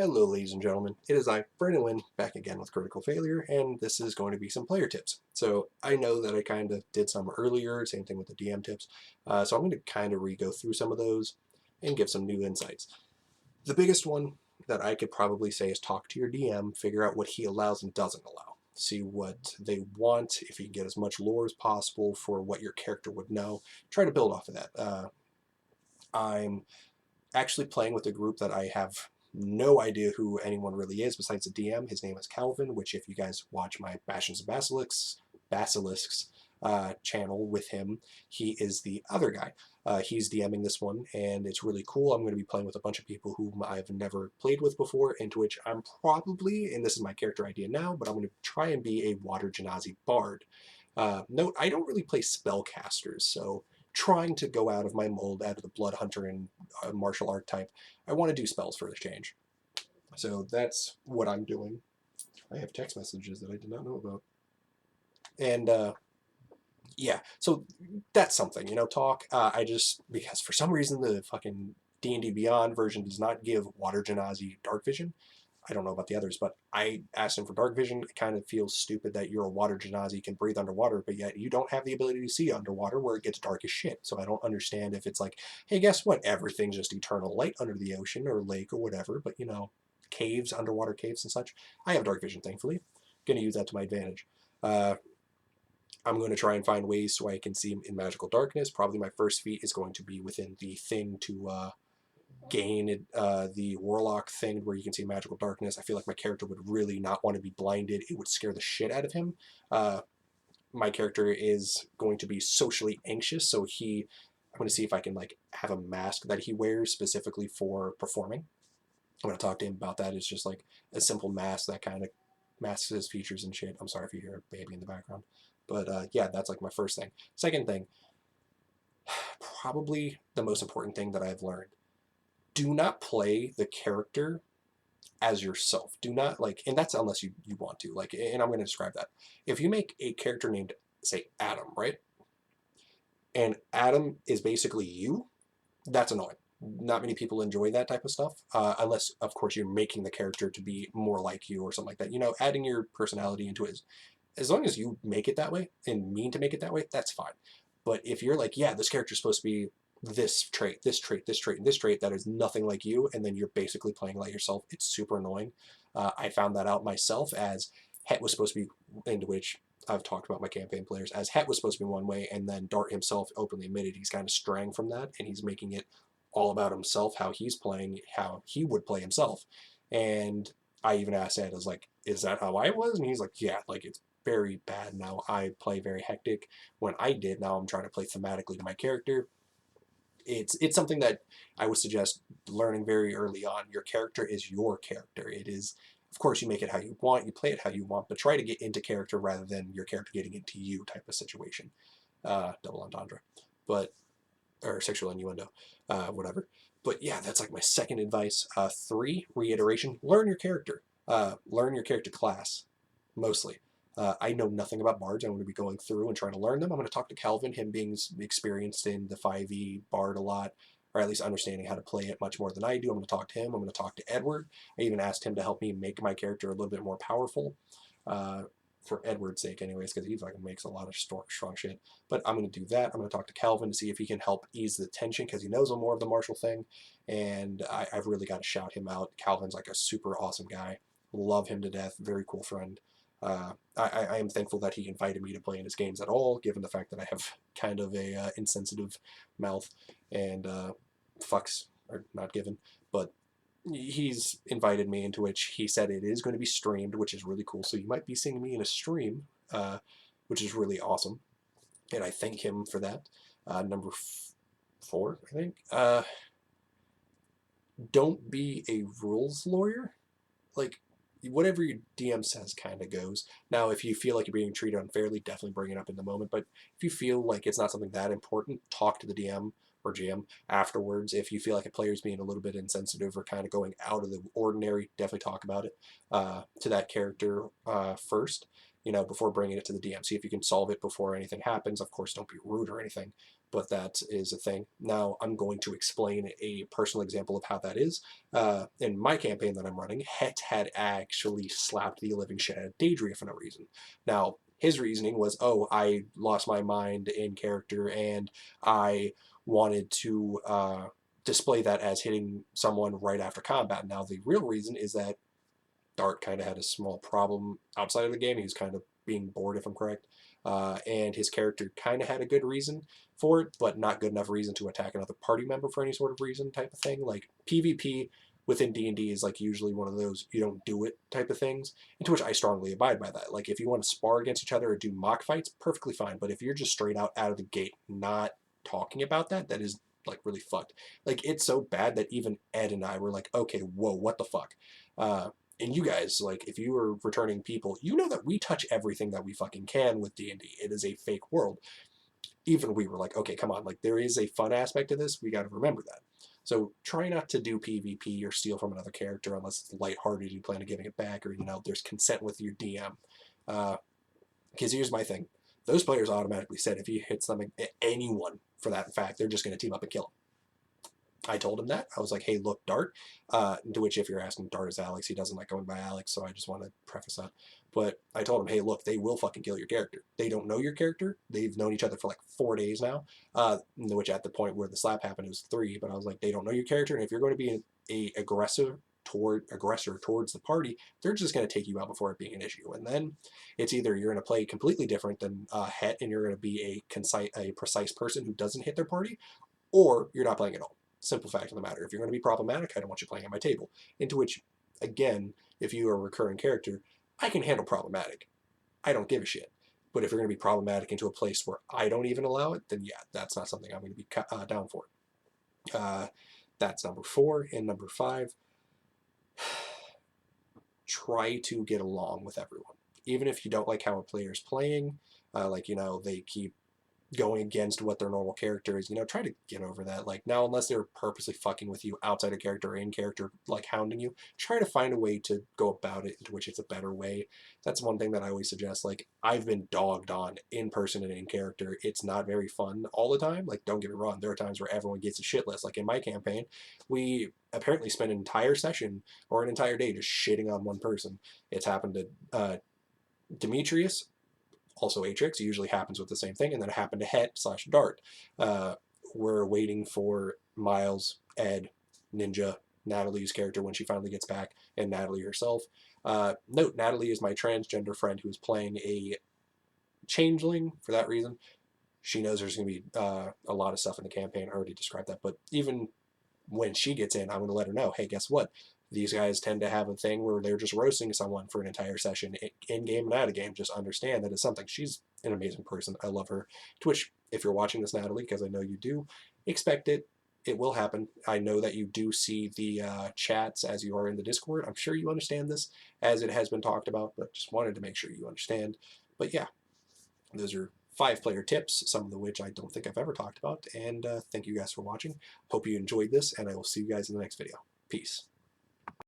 Hello, ladies and gentlemen. It is I, Brandon Wynn, back again with Critical Failure, and this is going to be some player tips. So I know that I kind of did some earlier, same thing with the DM tips. So I'm going to kind of re-go through some of those and give some new insights. The biggest one that I could probably say is talk to your DM, figure out what he allows and doesn't allow. See what they want, if you can get as much lore as possible for what your character would know. Try to build off of that. I'm actually playing with a group that I have no idea who anyone really is besides the DM. His name is Calvin, which if you guys watch my Bastions and Basilisks channel with him, he is the other guy. He's DMing this one, and it's really cool. I'm going to be playing with a bunch of people whom I've never played with before, into which I'm probably, and this is my character idea now, but I'm going to try and be a Water Genasi Bard. Note, I don't really play spellcasters, so trying to go out of my mold, out of the Blood Hunter and martial archetype, I want to do spells for the change. So that's what I'm doing. I have text messages that I did not know about. And yeah, so that's something, talk. I just, because for some reason the fucking D&D Beyond version does not give Water Genasi Dark Vision. I don't know about the others, but I asked him for dark vision. It kind of feels stupid that you're a water genasi, you can breathe underwater, but yet you don't have the ability to see underwater where it gets dark as shit. So I don't understand if it's like, hey, guess what? Everything's just eternal light under the ocean or lake or whatever, but caves, underwater caves and such. I have dark vision, thankfully. Going to use that to my advantage. Uh, I'm going to try and find ways so I can see in magical darkness. Probably my first feat is going to be within the thing to gain the warlock thing where you can see magical darkness. I feel like my character would really not want to be blinded. It would scare the shit out of him. My character is going to be socially anxious, so I'm going to see if I can have a mask that he wears specifically for performing. I'm going to talk to him about that. It's just like a simple mask that kind of masks his features and shit. I'm sorry if you hear a baby in the background, but yeah, that's like my first thing. Second thing, probably the most important thing that I've learned: do not play the character as yourself. Do not and that's unless you want to. And I'm going to describe that. If you make a character named, say, Adam, right? And Adam is basically you, that's annoying. Not many people enjoy that type of stuff, unless, of course, you're making the character to be more like you or something like that. Adding your personality into it, as long as you make it that way and mean to make it that way, that's fine. But if you're like, yeah, this character's supposed to be this trait, this trait, this trait, and this trait that is nothing like you, and then you're basically playing like yourself, it's super annoying. I found that out myself, as Het was supposed to be, into which I've talked about my campaign players, as Het was supposed to be one way, and then Dart himself openly admitted he's kind of straying from that, and he's making it all about himself, how he's playing, how he would play himself. And I even asked Ed, I was like, is that how I was? And he's like, yeah, it's very bad now. I play very hectic. When I did, now I'm trying to play thematically to my character. It's something that I would suggest learning very early on. Your character is your character. It is, of course, you make it how you want, you play it how you want, but try to get into character rather than your character getting into you type of situation. Double entendre, but or sexual innuendo, whatever. But yeah, that's like my second advice. Three, reiteration: learn your character. Learn your character class, mostly. I know nothing about bards. I'm going to be going through and trying to learn them. I'm going to talk to Calvin, him being experienced in the 5e bard a lot, or at least understanding how to play it much more than I do. I'm going to talk to him. I'm going to talk to Edward. I even asked him to help me make my character a little bit more powerful. For Edward's sake, anyways, because he fucking makes a lot of strong shit. But I'm going to do that. I'm going to talk to Calvin to see if he can help ease the tension, because he knows more of the martial thing, and I've really got to shout him out. Calvin's like a super awesome guy. Love him to death. Very cool friend. I am thankful that he invited me to play in his games at all, given the fact that I have kind of a insensitive mouth, and fucks are not given, but he's invited me, into which he said it is going to be streamed, which is really cool. So you might be seeing me in a stream, which is really awesome, and I thank him for that. Number four, I think. Don't be a rules lawyer. Like, whatever your DM says kind of goes. Now, if you feel like you're being treated unfairly, definitely bring it up in the moment. But if you feel like it's not something that important, talk to the DM or GM afterwards. If you feel like a player's being a little bit insensitive or kind of going out of the ordinary, definitely talk about it to that character first, before bringing it to the DM. See if you can solve it before anything happens. Of course, don't be rude or anything, but that is a thing. Now I'm going to explain a personal example of how that is. In my campaign that I'm running, Het had actually slapped the living shit out of Daedria for no reason. Now, his reasoning was, oh, I lost my mind in character and I wanted to display that as hitting someone right after combat. Now, the real reason is that Dart kind of had a small problem outside of the game. He was kind of being bored, if I'm correct. And his character kind of had a good reason for it, but not good enough reason to attack another party member for any sort of reason type of thing. Like PvP within D&D is like usually one of those you don't do it type of things, into which I strongly abide by that. Like if you want to spar against each other or do mock fights, perfectly fine. But if you're just straight out of the gate not talking about that, that is like really fucked. Like it's so bad that even Ed and I were like, okay, whoa, what the fuck? And you guys, like, if you are returning people, you know that we touch everything that we fucking can with D&D. It is a fake world. Even we were like, okay, come on, like, there is a fun aspect to this. We got to remember that. So try not to do PvP or steal from another character unless it's lighthearted, you plan on giving it back, or, you know, there's consent with your DM. Because here's my thing. Those players automatically said if he hits them, anyone for that fact, they're just going to team up and kill him. I told him that. I was like, hey, look, Dart. To which, if you're asking, Dart is Alex. He doesn't like going by Alex, so I just want to preface that. But I told him, hey, look, they will fucking kill your character. They don't know your character. They've known each other for like 4 days now. Which at the point where the slap happened, it was 3. But I was like, they don't know your character, and if you're going to be a aggressor towards the party, they're just going to take you out before it being an issue. And then it's either you're going to play completely different than Het, and you're going to be a precise person who doesn't hit their party, or you're not playing at all. Simple fact of the matter. If you're going to be problematic, I don't want you playing at my table. Into which, again, if you are a recurring character, I can handle problematic. I don't give a shit. But if you're going to be problematic into a place where I don't even allow it, then yeah, that's not something I'm going to be down for. That's number 4. And number 5, try to get along with everyone. Even if you don't like how a player's playing, like, you know, they keep going against what their normal character is, you know, try to get over that. Like, now, unless they're purposely fucking with you outside of character or in character, like hounding you, try to find a way to go about it into which it's a better way. That's one thing that I always suggest. Like, I've been dogged on in person and in character. It's not very fun all the time. Like, don't get me wrong, there are times where everyone gets a shit list. Like in my campaign, we apparently spent an entire session or an entire day just shitting on one person. It's happened to Demetrius, also Atrix, usually happens with the same thing, and then it happened to Het/Dart. We're waiting for Miles, Ed, Ninja, Natalie's character when she finally gets back, and Natalie herself. Note, Natalie is my transgender friend who's playing a changeling for that reason. She knows there's going to be a lot of stuff in the campaign. I already described that, but even when she gets in, I'm going to let her know, hey, guess what? These guys tend to have a thing where they're just roasting someone for an entire session, in game and out of game. Just understand that it's something. She's an amazing person. I love her. Twitch, if you're watching this, Natalie, because I know you do, expect it. It will happen. I know that you do see the chats as you are in the Discord. I'm sure you understand this as it has been talked about, but just wanted to make sure you understand. But yeah, those are 5 player tips, some of which I don't think I've ever talked about. And thank you guys for watching. Hope you enjoyed this, and I will see you guys in the next video. Peace.